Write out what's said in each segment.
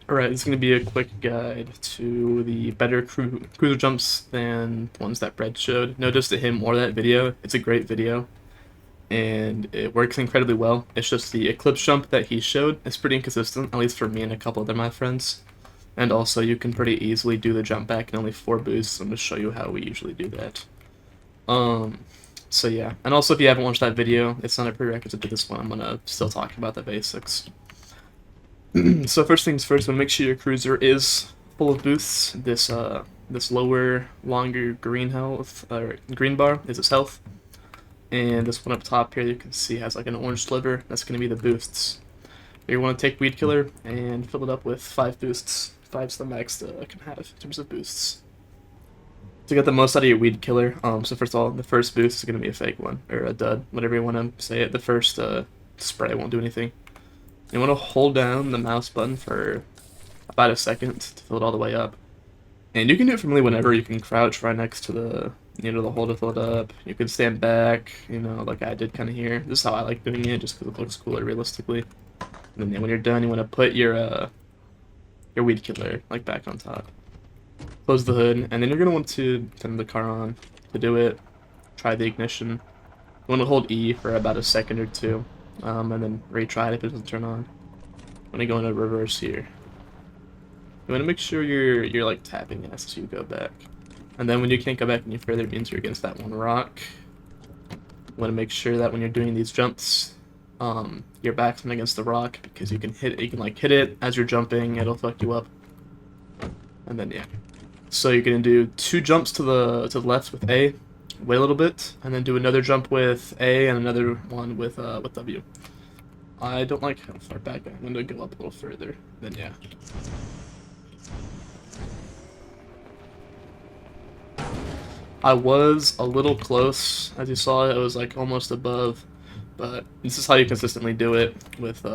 Alright, this is going to be a quick guide to the better cruiser jumps than the ones that Brad showed. No diss to him or that video, it's a great video, and it works incredibly well. It's just the Eclipse jump that he showed is pretty inconsistent, at least for me and a couple other my friends. And also, you can pretty easily do the jump back in only 4 boosts. I'm going to show you how we usually do that. So yeah, and also if you haven't watched that video, it's not a prerequisite to this one. I'm going to still talk about the basics. So first things first, want to make sure your cruiser is full of boosts. This lower, longer green health or green bar is its health, and this one up top here you can see has like an orange sliver. That's going to be the boosts. You want to take Weed Killer and fill it up with 5 boosts. 5's the max that I can have in terms of boosts. To get the most out of your Weed Killer, so first of all, the first boost is going to be a fake one, or a dud, whatever you want to say it. The first spray won't do anything. You want to hold down the mouse button for about a second to fill it all the way up. And you can do it from really whenever. You can crouch right next to the, the hole to fill it up. You can stand back, like I did kind of here. This is how I like doing it, just because it looks cooler realistically. And then when you're done, you want to put your Weed Killer, like, back on top. Close the hood, and then you're going to want to turn the car on. To do it, try the ignition. You want to hold E for about a second or two. And then retry it if it doesn't turn on. I'm gonna go into reverse here. You want to make sure you're like tapping S as you go back, and then when you can't go back any further, it means you're against that one rock. You want to make sure that when you're doing these jumps, your back's not against the rock, because you can hit it as you're jumping. It'll fuck you up. And then yeah, so you're gonna do 2 jumps to the left with A. Wait a little bit, and then do another jump with A and another one with W. I don't like how far back I'm going to go up a little further. Then yeah. I was a little close, as you saw. It was like almost above, but this is how you consistently do it with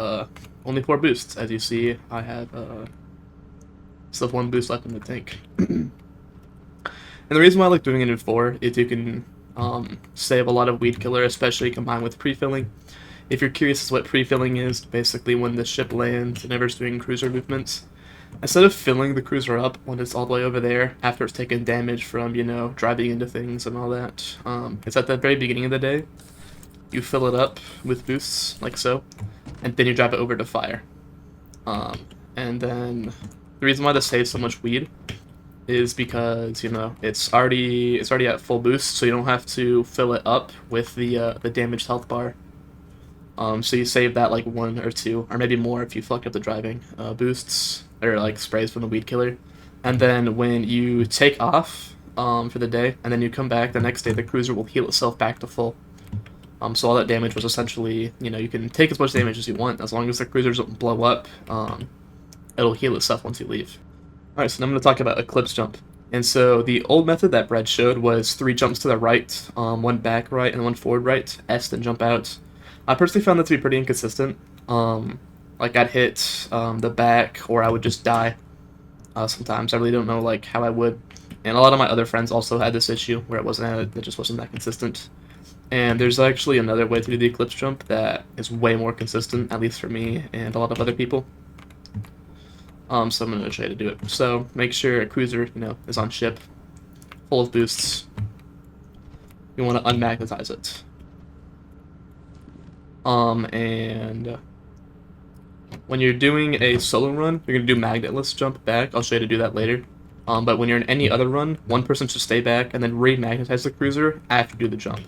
only 4 boosts. As you see, I have still have 1 boost left in the tank. And the reason why I like doing it in 4 is you can save a lot of Weed Killer, especially combined with pre-filling. If you're curious as to what pre-filling is, basically when the ship lands and ever's doing cruiser movements, instead of filling the cruiser up when it's all the way over there, after it's taken damage from, driving into things and all that, it's at the very beginning of the day. You fill it up with boosts, like so, and then you drive it over to fire. And then the reason why this saves so much weed is because it's already at full boost, so you don't have to fill it up with the damaged health bar. So you save that like 1 or 2, or maybe more if you fucked up the driving boosts or like sprays from the Weed Killer. And then when you take off for the day, and then you come back the next day, the cruiser will heal itself back to full. So all that damage was essentially, you can take as much damage as you want as long as the cruiser doesn't blow up. It'll heal itself once you leave. Alright, so now I'm going to talk about Eclipse jump. And so the old method that Brad showed was 3 jumps to the right, 1 back right, and 1 forward right, S, then jump out. I personally found that to be pretty inconsistent. Like I'd hit the back, or I would just die sometimes. I really don't know like how I would. And a lot of my other friends also had this issue where it just wasn't that consistent. And there's actually another way to do the Eclipse jump that is way more consistent, at least for me and a lot of other people. So I'm going to show you how to do it. So make sure a cruiser, is on ship, full of boosts. You want to unmagnetize it. And when you're doing a solo run, you're going to do magnetless jump back. I'll show you how to do that later. But when you're in any other run, one person should stay back and then re-magnetize the cruiser after you do the jump.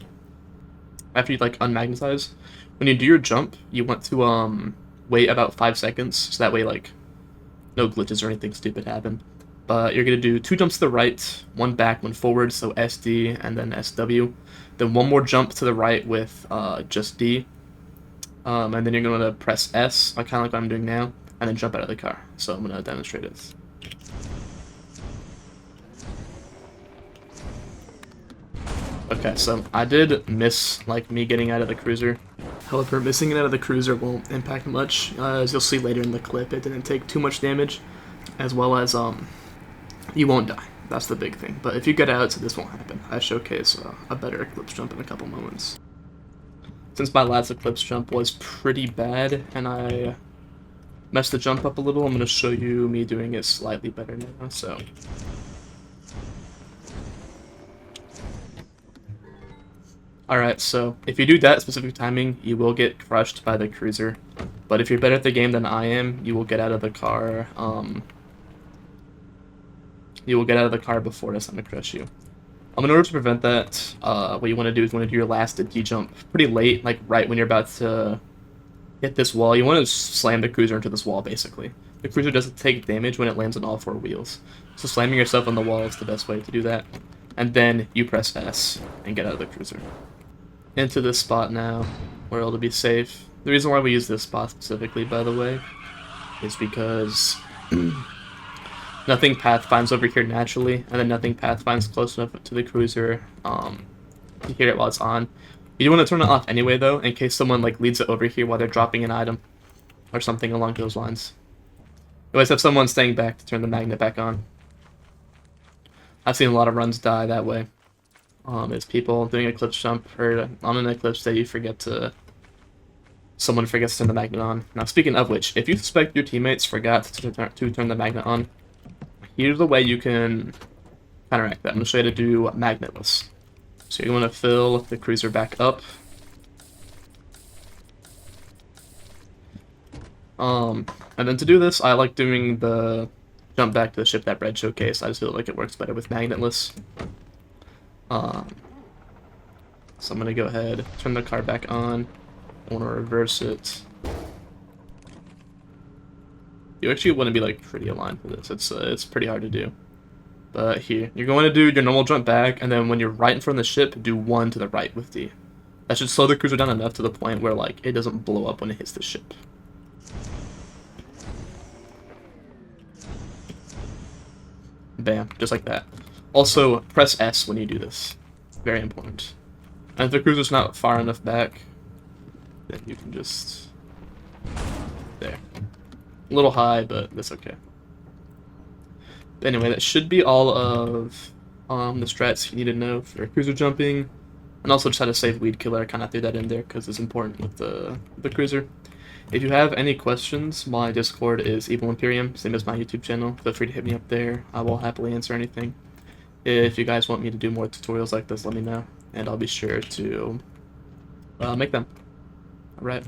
After you unmagnetize, when you do your jump, you want to wait about 5 seconds, so that way no glitches or anything stupid happen. But you're going to do 2 jumps to the right, 1 back, 1 forward, so SD and then SW. Then 1 more jump to the right with just D. And then you're going to press S, kind of like what I'm doing now, and then jump out of the car. So I'm going to demonstrate it. Okay, so I did miss me getting out of the cruiser. However, missing it out of the cruiser won't impact much. As you'll see later in the clip, it didn't take too much damage, as well as you won't die. That's the big thing. But if you get out, this won't happen. I showcase a better Eclipse jump in a couple moments. Since my last Eclipse jump was pretty bad, and I mess the jump up a little. I'm going to show you me doing it slightly better now. So, alright, so if you do that specific timing, you will get crushed by the cruiser. But if you're better at the game than I am, you will get out of the car. You will get out of the car before it's time to crush you. In order to prevent that, what you want to do is you want to do your last D-jump pretty late, like right when you're about to hit this wall. You want to slam the cruiser into this wall, basically. The cruiser doesn't take damage when it lands on all four wheels. So slamming yourself on the wall is the best way to do that. And then you press S and get out of the cruiser. Into this spot now, where it'll be safe. The reason why we use this spot specifically, by the way, is because nothing pathfinds over here naturally, and then nothing pathfinds close enough to the cruiser to hear it while it's on. You do want to turn it off anyway, though, in case someone like leads it over here while they're dropping an item, or something along those lines. You always have someone staying back to turn the magnet back on. I've seen a lot of runs die that way. It's people doing a eclipse jump, or on an eclipse day someone forgets to turn the magnet on. Now, speaking of which, if you suspect your teammates forgot to turn the magnet on, here's the way you can counteract that. I'm going to show you how to do magnetless. So you want to fill the cruiser back up. And then to do this, I like doing the jump back to the ship that Brad showcased. I just feel like it works better with magnetless. So I'm going to go ahead, turn the car back on. I want to reverse it. You actually want to be like pretty aligned for this. It's pretty hard to do. But here, you're going to do your normal jump back, and then when you're right in front of the ship, do one to the right with D. That should slow the cruiser down enough to the point where like it doesn't blow up when it hits the ship. Bam, just like that. Also, press S when you do this. Very important. And if the cruiser's not far enough back, then you can just... There. A little high, but that's okay. But anyway, that should be all of the strats you need to know for cruiser jumping. And also just how to save Weed Killer. I kind of threw that in there because it's important with the cruiser. If you have any questions, my Discord is Evil Imperium, same as my YouTube channel. Feel free to hit me up there. I will happily answer anything. If you guys want me to do more tutorials like this, let me know, and I'll be sure to make them. Alright.